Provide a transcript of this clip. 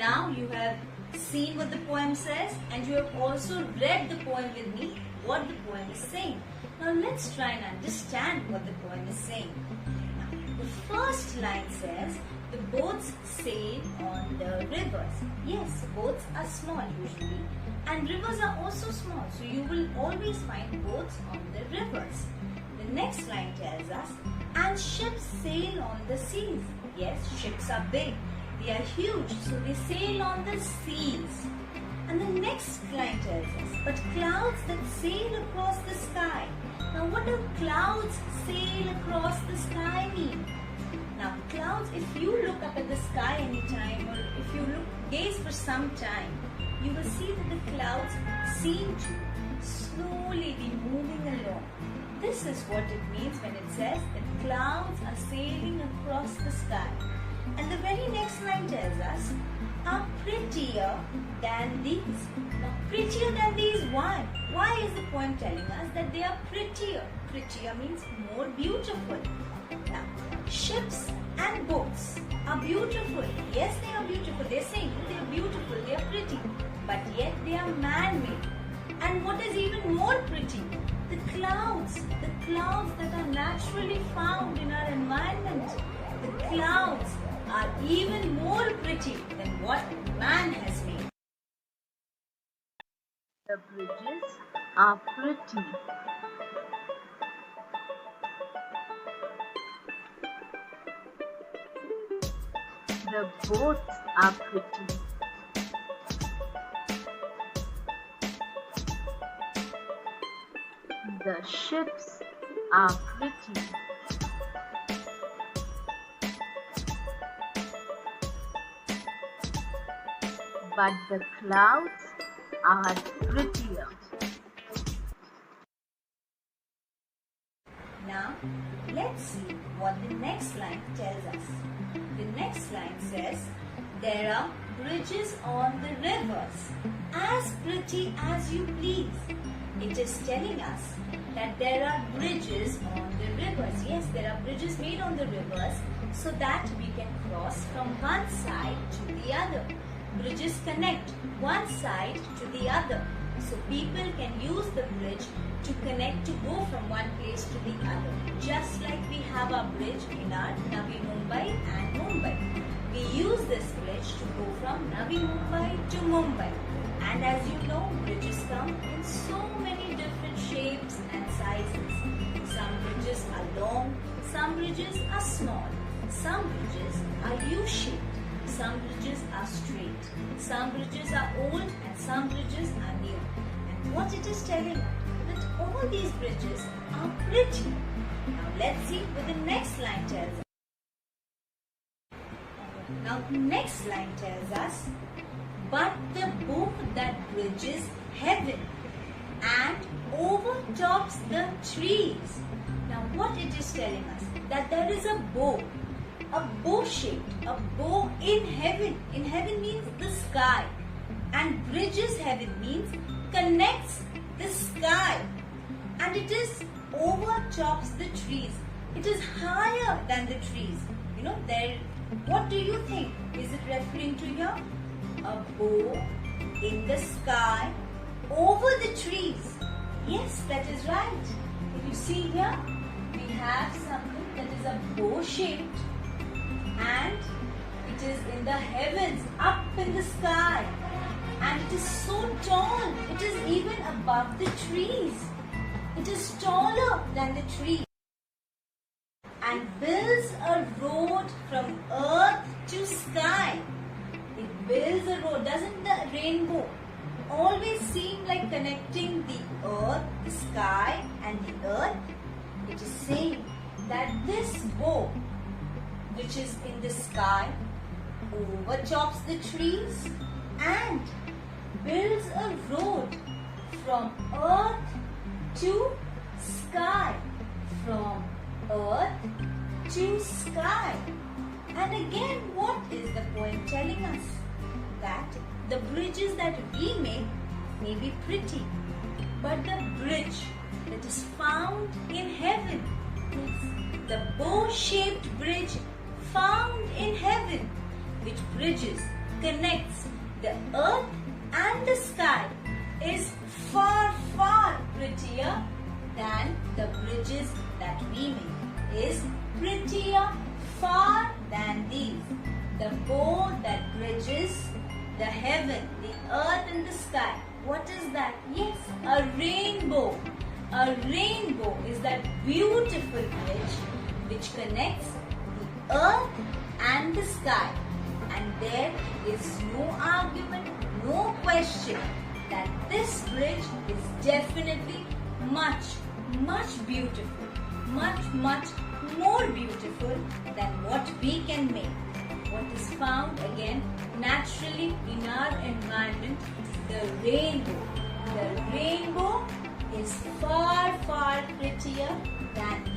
Now you have seen what the poem says and you have also read the poem with me, what the poem is saying. Now let's try and understand what the poem is saying. Now, the first line says, the boats sail on the rivers. Yes, boats are small usually and rivers are also small. So you will always find boats on the rivers. The next line tells us, and ships sail on the seas. Yes, ships are big. They are huge, so they sail on the seas. And the next line tells us, but clouds that sail across the sky. Now what do clouds sail across the sky mean? Now clouds, if you look up at the sky anytime or if you gaze for some time, you will see that the clouds seem to slowly be moving along. This is what it means when it says that clouds are sailing across the sky. And the very next line tells us, are prettier than these. Now prettier than these, why? Why is the poem telling us that they are prettier? Prettier means more beautiful. Now, ships and boats are beautiful. Yes, they are beautiful. They are saying they are beautiful, they are pretty. But yet they are man-made. And what is even more pretty? The clouds that are naturally found in our environment. The clouds are even more pretty than what man has made. The bridges are pretty. The boats are pretty. The ships are pretty. But the clouds are prettier. Now, let's see what the next line tells us. The next line says, there are bridges on the rivers, as pretty as you please. It is telling us that there are bridges on the rivers. Yes, there are bridges made on the rivers so that we can cross from one side to the other. Bridges connect one side to the other. So people can use the bridge to connect, to go from one place to the other. Just like we have our bridge in our Navi Mumbai and Mumbai. We use this bridge to go from Navi Mumbai to Mumbai. And as you know, bridges come in so many different shapes and sizes. Some bridges are long, some bridges are small. Some bridges are U-shaped. Some bridges are straight, some bridges are old and some bridges are new. And what it is telling us, that all these bridges are pretty. Now let's see what the next line tells us. Now the next line tells us, but the bow that bridges heaven and overtops the trees. Now what it is telling us, that there is a bow shaped, a bow in heaven. In heaven means the sky. And bridges heaven means connects the sky. And it is overtops the trees. It is higher than the trees. You know, what do you think? Is it referring to here? A bow in the sky over the trees. Yes, that is right. If you see here, we have something that is a bow shaped. And it is in the heavens, up in the sky. And it is so tall, it is even above the trees. It is taller than the trees. And builds a road from earth to sky. It builds a road. Doesn't the rainbow always seem like connecting the earth, the sky and the earth? It is saying that this bow, which is in the sky, overtops the trees and builds a road from earth to sky. From earth to sky. And again, what is the poem telling us? That the bridges that we make may be pretty, but the bridge that is found in heaven, yes, the bow-shaped bridge found in heaven, which bridges, connects the earth and the sky is far, far prettier than the bridges that we make. Is prettier far than these. The bow that bridges the heaven, the earth and the sky. What is that? Yes, a rainbow. A rainbow is that beautiful bridge which connects the earth and the sky. And there is no argument, no question that this bridge is definitely much, much beautiful. Much, much more beautiful than what we can make. What is found again naturally in our environment, the rainbow. The rainbow is far, far prettier than